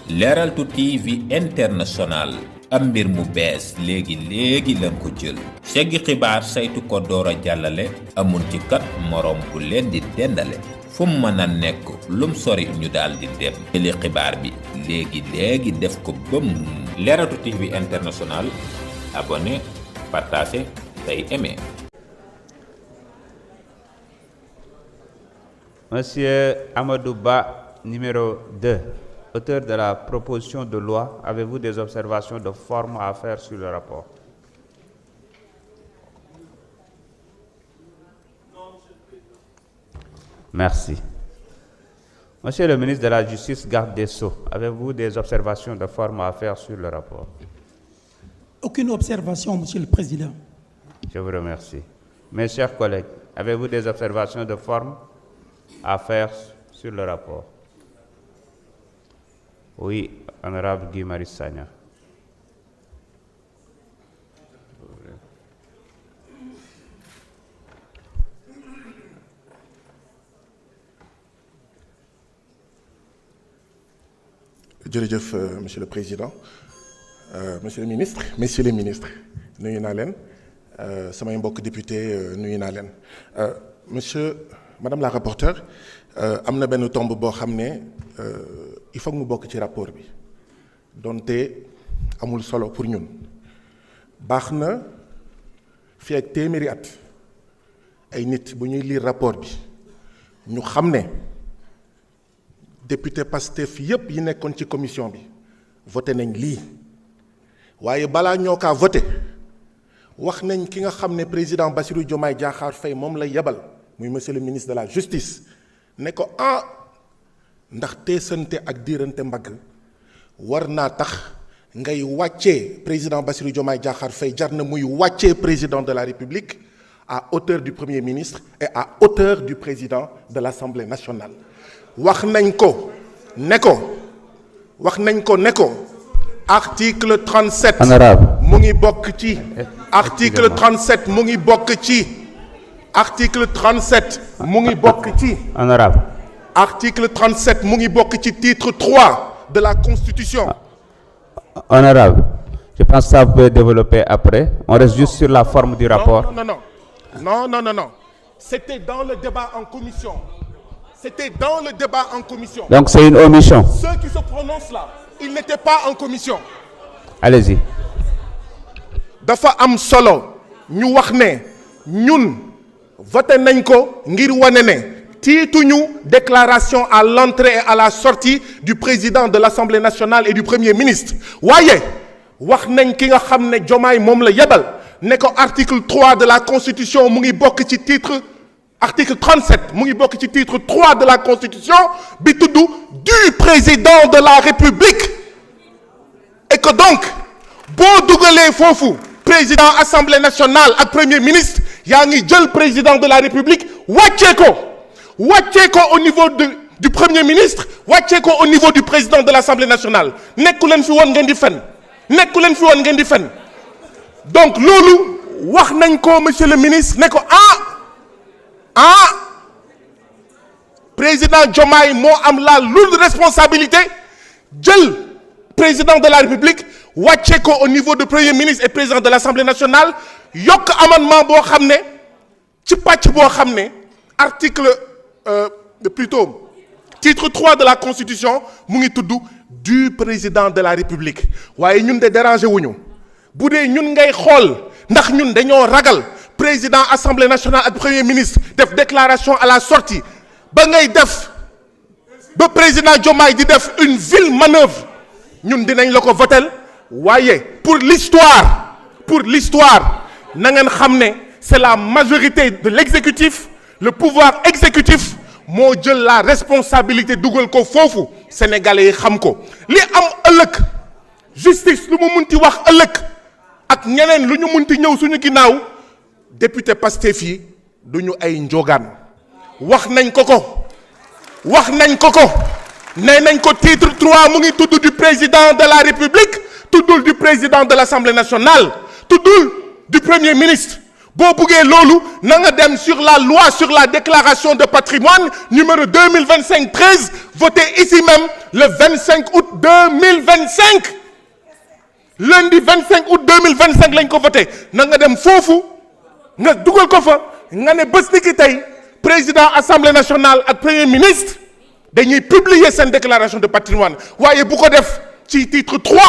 Leral TV International am mbir mu bees léegi lañ ko jël seggi xibaar saytu ko doora jàllale amul ci kat morom bu leen di dendale fu mën a nekk lum sori ñu daal di dem jëli xibaar bi léegi def ko bëm Leral TV International abonné partagé tey aimé. Monsieur Amadou Ba, numéro 2, auteur de la proposition de loi, avez-vous des observations de forme à faire sur le rapport? Merci. Monsieur le ministre de la Justice, garde des Sceaux, avez-vous des observations de forme à faire sur le rapport? Aucune observation, Monsieur le Président. Je vous remercie. Mes chers collègues, avez-vous des observations de forme à faire sur le rapport? Oui, honorable Guy Marius Sagna. Jërëjëf Monsieur le Président, Monsieur le Ministre, Messieurs les ministres, nuyu naa leen samay mbokk député nuyu naa leen Madame la rapporteure am na benn tomb boo xam ne il faut mu bokk ci rapport bi donte amul solo pour ñun baax na fi ak téeméeri at ay nit bu ñuy lire rapport bi ñu xam ne député Pastef yépp yi nekkoon ci commission bi voté nañ lii waaye balaa ñoo kaa voté wax nañ ki nga xam ne président Bassirou Diomaye Diakhar Faye moom la yebal muy monsieur le ministre de la justice ne ko ndax teesante ak diirante mbagg war naa tax ngay wàccee président Bassirou Diomaye Diakhar Faye jar na muy wàccee président de la République à hauteur du premier ministre et à hauteur du président de l'Assemblée nationale. wax nañ ko ne ko article 37 mu ngi bokk ci article 37 mu ngi bokk ci article 37 mu ngi bokk ci honorable article 37 mu ngi bokk ci titre 3 de la Constitution. Honorable, je pense que ça vous pouvez développer après. On reste juste sur la forme du rapport. Non. C'était dans le débat en commission. Donc c'est une omission. Ceux qui se prononcent là, ils n'étaient pas en commission. Allez-y. Dafa am solo ñu wax ne ñun voté nañ ko ngir wane ne tiituñu déclaration à l'entrée et à la sortie du président de l'Assemblée nationale et du premier ministre waaye wax nañ ki nga xam ne Diomaye moom la yebal ne ko article 3 de la Constitution mu ngi bokk ci titre article 37 mu ngi bokk ci titre 3 de la Constitution bi tudd du président de la République et que donc boo dugalee foofu président Assemblée nationale ak premier ministre yaa ngi jël président de la République wàccee ko au niveau du premier ministre wàccee ko au niveau du président de l'Assemblée nationale nekku leen fi woon ngeen di fen donc loolu wax nañ ko monsieur le ministre ne ko président Diomaye moo am la lourde responsabilité jël président de la République wàcce ko au niveau du premier ministre et président de l'Assemblée nationale yokk amendement boo xam ne ci pàcc boo xam ne article plutôt titre 3 de la Constitution mu ngi tudd du président de la République waaye ñun de dérangé wuñu bu dee ñun ngay xool ndax ñun dañoo ragal président Assemblée nationale ak premier ministre def déclaration à la sortie ba président Diomaye di def une vile manœuvre ñun dinañ la ko votel waaye pour l'histoire na ngeen xam ne c'est la majorité de l'exécutif le pouvoir exécutif moo jël la responsabilité dugal ko foofu sénégalais yi xam ko li am ëllëg justice lu mu munti wax ëllëg ak ñeneen lu ñu munti ñëw suñu ginnaaw député Pastef yi duñu ay njogaan wax nañ ko nee nañ ko titre 3 mu ngi tudd du président de la République tuddul du président de l'Assemblée nationale tuddul du premier ministre boo buggee loolu na nga dem sur la loi sur la déclaration de patrimoine numéro 2025-13 voté ici même le 25 août 2025 lundi 25 août 2025 lañ ko voté na nga dem foofu nga dugal ko fa nga ne bés ni ki tey président assemblée nationale ak premier ministre dañuy publier seen déclaration de patrimoine waaye bu ko def ci titre 3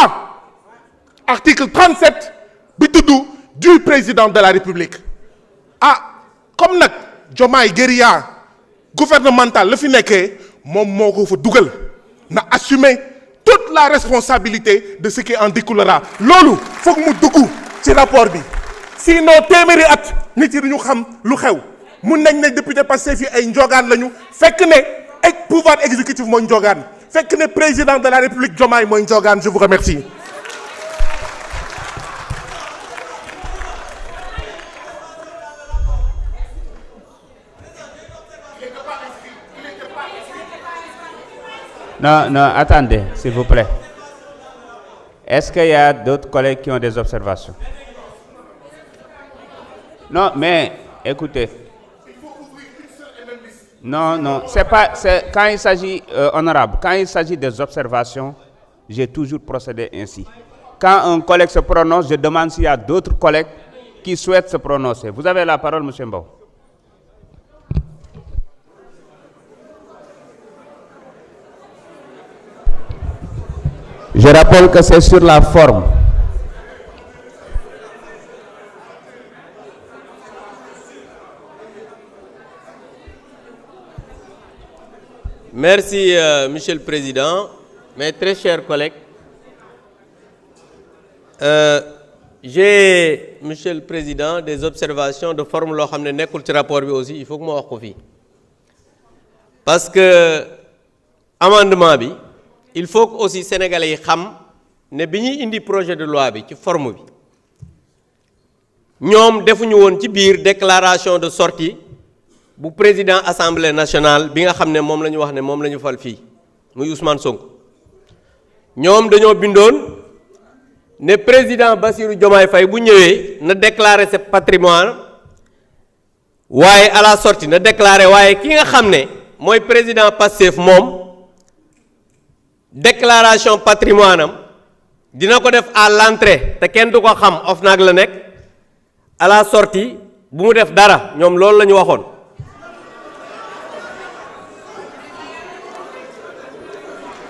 article 37 bi tudd du président de la république comme nag Diomaye guérilla gouvernemental la fi nekkee moom moo ko fa dugal na assumer toute la responsabilité de ce qui en découlera loolu foog mu dugg ci rapport bi sinon téeméeri at nit yi duñu xam lu xew mun nañ ne député Pastef yi ay njogaan lañu fekk ne ak pouvoir exécutif mooy njogaan fekk ne président de la république Diomaye mooy njogaan. Je vous remercie. Non, non, attendez, s'il vous plaît. Est-ce qu'il y a d'autres collègues qui ont des observations? Non, mais écoutez. Non, non, c'est quand il s'agit, honorable, quand il s'agit des observations, j'ai toujours procédé ainsi. Quand un collègue se prononce, je demande s'il y a d'autres collègues qui souhaitent se prononcer. Vous avez la parole, monsieur Mbow. Je rappelle que c'est sur la forme. Merci, Monsieur le Président. Mes très chers collègues, j'ai, Monsieur le Président, des observations de forme loo xam ne nekkul ci rapport bi aussi il faut que ma wax ko fii parce que amendement bi il faut que aussi sénégalais yi xam ne bi ñuy indi projet de loi bi ci forme bi ñoom defuñu woon ci biir déclaration de sortie bu président assemblée nationale bi nga xam ne moom la ñu wax ne moom la ñu fal fii muy Ousmane Sonko ñoom dañoo bindoon ne président Bassirou Diomaye Faye bu ñëwee na déclarer ce patrimoine waaye à la sortie na déclarer waaye ki nga xam ne mooy président Pastef moom déclaration patrimoine am dina ko def à l'entrée te kenn du ko xam OFNAC la nekk à la sortie bu mu def dara ñoom loolu la ñu waxoon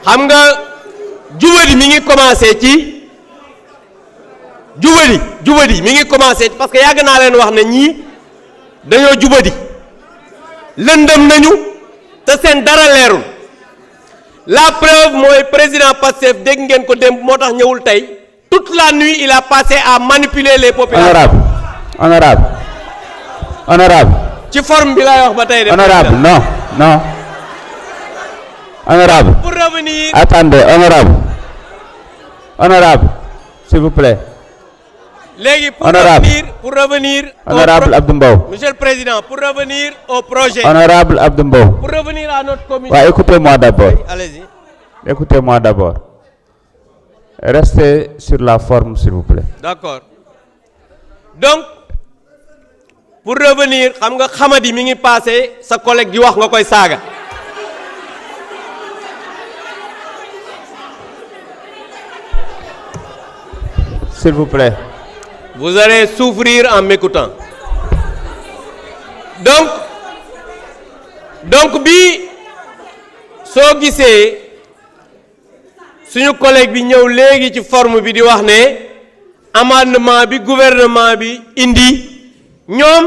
xam nga jubadi mi ngi commencé ci jubadi mi ngi commencé parce que yàgg naa leen wax ne ñii dañoo jubadi lëndëm nañu te seen dara leerul la preuve mooy président Pastef dégg ngeen ko démb moo tax ñëwul tey toute la nuit il a passé à manipuler les populations. Honorable. ci forme bi laay wax ba tey de. Honorable non. Honorable. Pour revenir. Attendez, honorable, s'il vous plaît. Léegi pour revenir. Honorable Abdou Mbow. Monsieur le Président, pour revenir au projet. Honorable Abdou Mbow. Pour revenir à notre commission. Ouais, écoutez-moi d'abord. Allez-y. Écoutez-moi d'abord. Restez sur la forme, s'il vous plaît. D'accord. Donc, pour revenir, xam nga xamadi mi ngi passé sa collègue di wax nga koy saaga. S'il vous plaît. Vous allez souffrir en m'écoutant. Donc bi soo gisee suñu collègue bi ñëw léegi ci forme bi di wax ne amendement bi gouvernement bi indi ñoom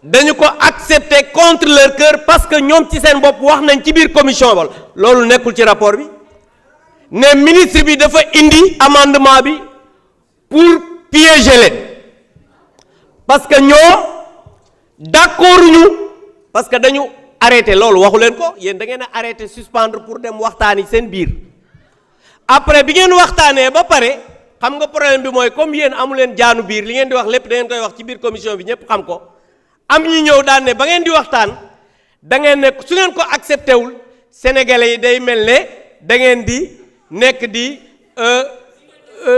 dañu ko accepter contre leur cœur parce que ñoom ci seen bopp wax nañ ci biir commission ba loolu nekkul ci rapport bi ne ministre bi dafa indi amendement bi pour piéger leen parce que ñoo d'accord ñu parce que dañu arrêté loolu waxu leen ko yéen da ngeen a arrêté suspendre pour dem waxtaani seen biir après bi ngeen waxtaanee ba pare xam nga problème bi mooy comme yéen amu leen jaanu biir li ngeen di wax lépp da ngeen koy wax ci biir commission bi ñëpp xam ko am ñu ñëw daan ne ba ngeen di waxtaan da ngeen ne su ngeen ko accepté wul sénégalais yi day mel ne da ngeen di nekk di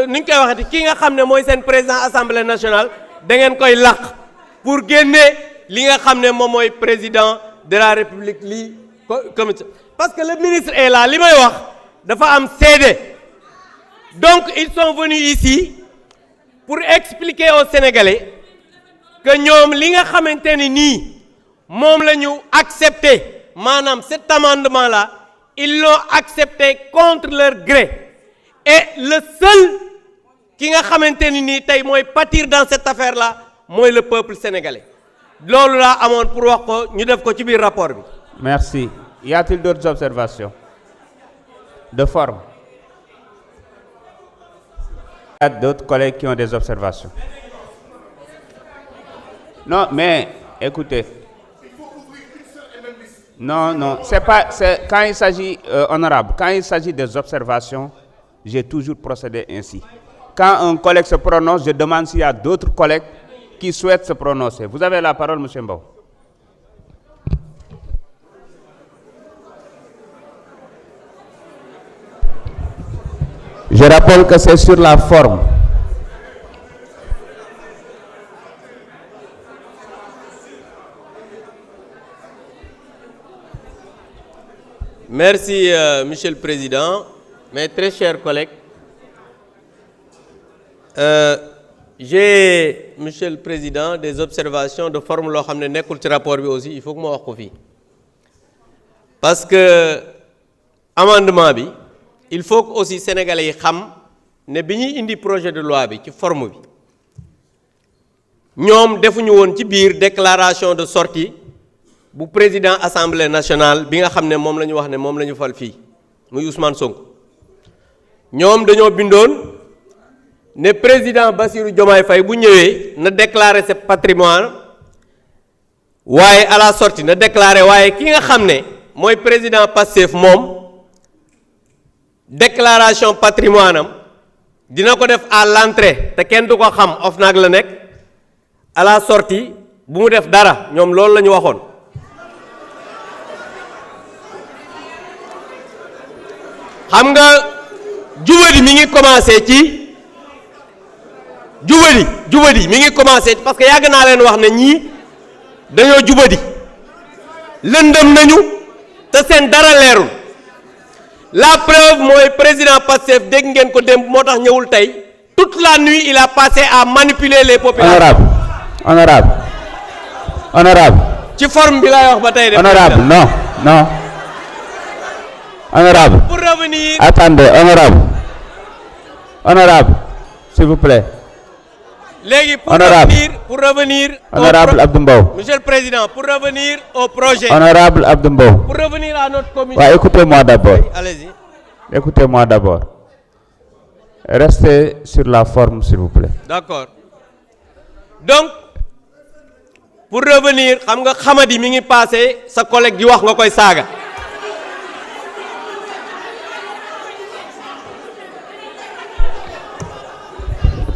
ni ñu koy waxati ki nga xam ne mooy seen président assemblée nationale da ngeen koy làq pour génne li nga xam ne moom mooy président de la république lii comme parce que le ministre est là li may wax dafa am seede donc ils sont venus ici pour expliquer aux Sénégalais que ñoom li nga xamante ni nii moom la ñu accepté maanaam cet amendement là ils l'ont accepté contre leur gré et le seul ki nga xamante ni nii tey mooy pâtir dans cette affaire là mooy le peuple sénégalais loolu laa amoon pour wax ko ñu def ko ci biir rapport bi. Merci. Y a-t-il d'autres observations de forme? Il y a d'autres collègues qui ont des observations? Non, mais écoutez. Non, c'est quand il s'agit, honorable, quand il s'agit des observations, j'ai toujours procédé ainsi. Quand un collègue se prononce, je demande s'il y a d'autres collègues qui souhaitent se prononcer. Vous avez la parole, monsieur Mbow. Je rappelle que c'est sur la forme. Merci, Monsieur le Président. Mes très chers collègues, j'ai, Monsieur le Président, des observations de forme loo xam ne nekkul ci rapport bi aussi il faut que ma wax ko fii parce que amendement bi il faut que aussi sénégalais yi xam ne bi ñuy indi projet de loi bi ci forme bi ñoom defuñu woon ci biir déclaration de sortie bu président assemblée nationale bi nga xam ne moom la ñu wax ne moom la ñu fal fii muy Ousmane Sonko ñoom dañoo bindoon ne président Bassirou Diomaye Faye bu ñëwee na déclarer ce patrimoine waaye à la sortie na déclarer waaye ki nga xam ne mooy président Pastef moom déclaration patrimoine am dina ko def à l'entrée te kenn du ko xam OFNAC la nekk à la sortie bu mu def dara ñoom loolu la ñu waxoon xam nga jubadi mi ngi commencé ci jubadi mi ngi commencé parce que yàgg naa leen wax ne ñii dañoo jubadi lëndëm nañu te seen dara leerul la preuve mooy président Pastef dégg ngeen ko démb moo tax ñëwul tey toute la nuit il a passé à manipuler les populations. Honorable. ci forme bi laay wax ba tey de. Honorable non. Honorable. Pour revenir. Attendez, honorable, s'il vous plaît. Léegi pour revenir. Honorable Abdou Mbow. Monsieur le Président, pour revenir au projet. Honorable Abdou Mbow. Pour revenir à notre commission. Ouais, écoutez-moi d'abord. Oui, allez-y. Écoutez-moi d'abord. Restez sur la forme, s'il vous plaît. D'accord. Donc, pour revenir, xam nga xamadi mi ngi passé sa collègue di wax nga koy saaga.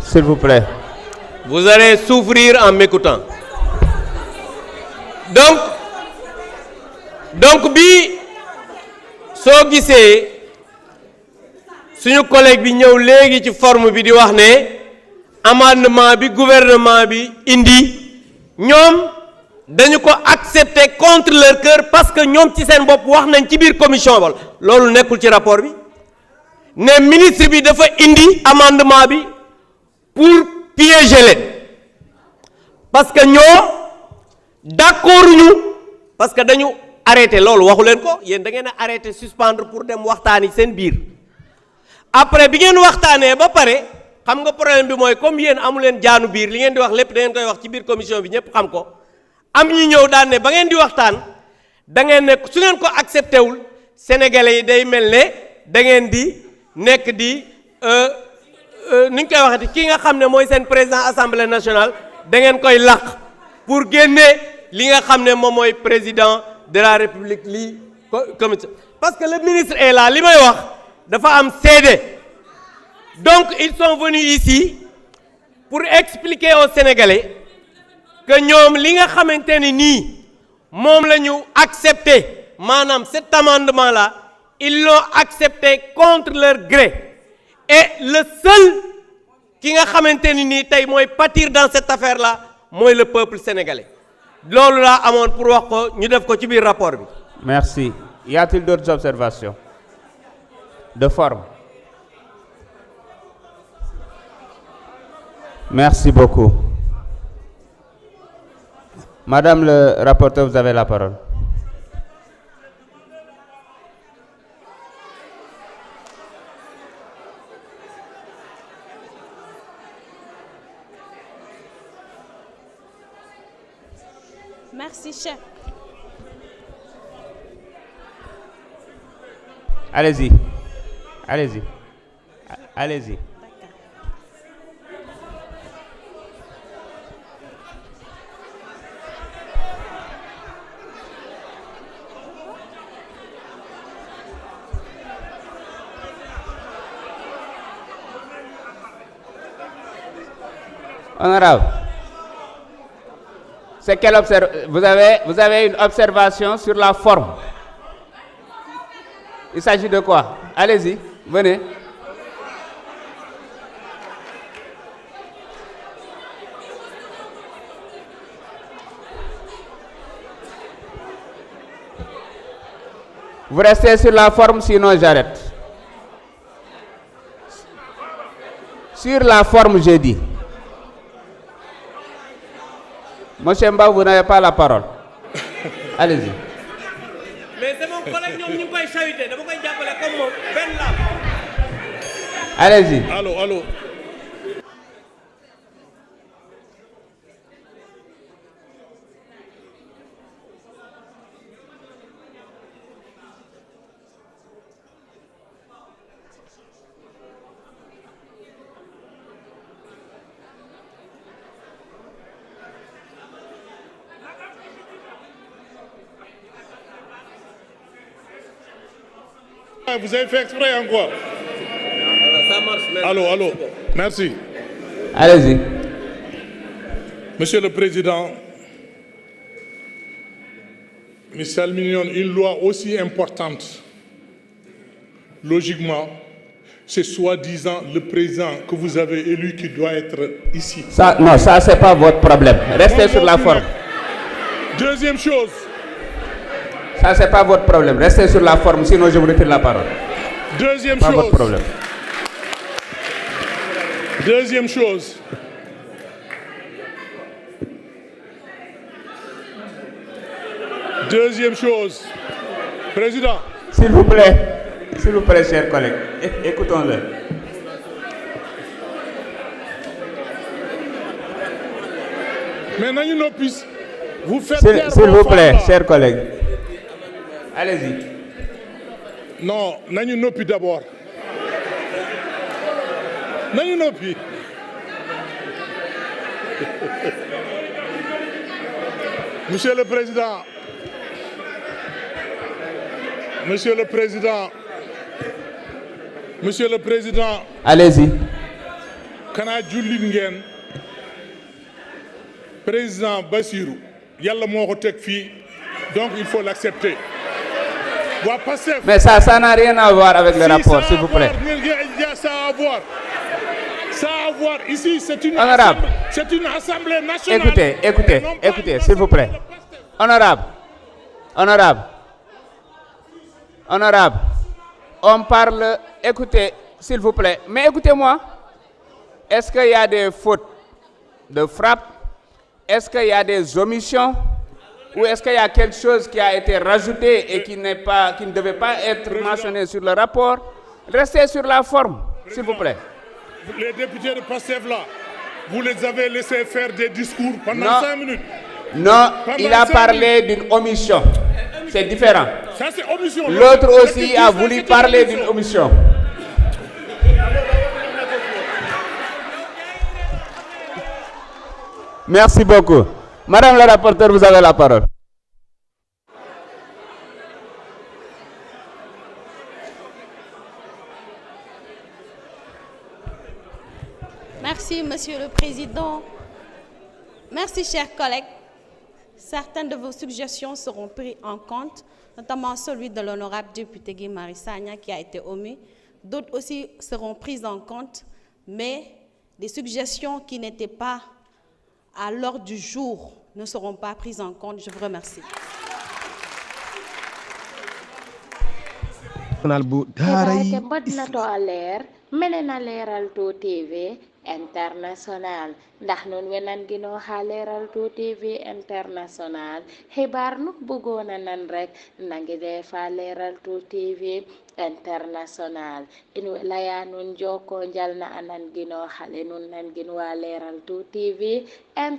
S'il vous plaît. Vous allez souffrir en m'écoutant. Donc bi soo gisee suñu collègue bi ñëw léegi ci forme bi di wax ne amendement bi gouvernement bi indi ñoom dañu ko accepter contre leur cœur parce que ñoom ci seen bopp wax nañ ci biir commission ba loolu nekkul ci rapport bi ne ministre bi dafa indi amendement bi pour piéger leen parce que ñoo d'accord ñu parce que dañu arrêté loolu waxu leen ko yéen da ngeen a arrêté suspendre pour dem waxtaani seen biir après bi ngeen waxtaanee ba pare xam nga problème bi mooy comme yéen amu leen jaanu biir li ngeen di wax lépp da ngeen koy wax ci biir commission bi ñëpp xam ko am ñu ñëw daan ne ba ngeen di waxtaan da ngeen ne su ngeen ko accepté wul sénégalais yi day mel ne da ngeen di nekk di ni ñu koy waxati ki nga xam ne mooy seen président assemblée nationale da ngeen koy làq pour génne li nga xam ne moom mooy président de la république lii comme parce que le ministre est là li may wax dafa am seede donc ils sont venus ici pour expliquer aux Sénégalais que ñoom li nga xamante ni nii moom la ñu accepté maanaam cet amendement là ils l'ont accepté contre leur gré et le seul ki nga xamante ni nii tey mooy pâtir dans cette affaire là mooy le peuple sénégalais loolu laa amoon pour wax ko ñu def ko ci biir rapport bi. Merci. Y a-t-il d'autres observations de forme? Merci beaucoup. Madame le rapporteur, vous avez la parole. Merci, chef. Allez-y. Allez-y. Allez-y. Honorable, c'est quelle vous avez une observation sur la forme. Il s'agit de quoi? Allez-y, venez. Vous restez sur la forme, sinon j'arrête. Sur la forme, j'ai dit. Monsieur Mba, vous n'avez pas la parole. Allez-y. Mais c'est mon collègue, ñoom ñu koy chavité dama koy jàppale comme moom benn la. Allez-y. Allô. Vous avez fait exprès en quoi? Ça marche. Allô. Merci. Allez-y. Monsieur le Président, Michel Mignon, une loi aussi importante, logiquement, c'est soi-disant le président que vous avez élu qui doit être ici. Ça, non, ça, c'est pas votre problème. Restez sur la forme. Deuxième chose. Ça, c'est pas votre problème. Restez sur la forme, sinon je vous retire la parole. Deuxième pas chose. Votre problème. Deuxième chose. Deuxième chose. Président. S'il vous plaît, chers collègues, écoutons-le. Mais nañu noppi. Vous faites S'il vous plaît, chers collègues. Allez-y. Non, nañu noppi d'abord. Nañu noppi. Monsieur le Président. Monsieur le Président. Allez-y. Kana jullit ngeen président Bassirou yàlla moo ko teg fii donc il faut l'accepter. Waa Pastef. Mais ça n'a rien à voir avec le rapport, s'il vous plaît. Ça a à voir. Ici, c'est une assemblée nationale. Écoutez, s'il vous plaît. Honorable. On parle, écoutez, s'il vous plaît. Mais écoutez-moi. Est-ce qu'il y a des fautes de frappe? Est-ce qu'il y a des omissions? Ou est-ce qu'il y a quelque chose qui a été rajouté et qui ne devait pas être mentionné sur le rapport? Restez sur la forme, s'il vous plaît. Les députés de Pastef là, vous les avez laissés faire des discours pendant 5 minutes. Non, il a parlé d'une omission. C'est différent. Ça, c'est omission. L'autre aussi a voulu parler d'une omission. Merci beaucoup. Madame la rapporteure, vous avez la parole. Merci, Monsieur le Président. Merci, chers collègues. Certaines de vos suggestions seront prises en compte, notamment celui de l'honorable député Guy Marius Sagna qui a été omis. D'autres aussi seront prises en compte, mais des suggestions qui n'étaient pas à l'ordre du jour ne seront pas prises en compte. Je vous remercie. xibaar ke mbodna to a leer mene na Leral 2 TV International ndax nun we nan ginooxa Leral 2 TV International xibaar nu bëggoona nan rek nangi defa Leral 2 TV International in we laya nun joko njal na anan ginooxale nun nan gin wa Leral 2 TV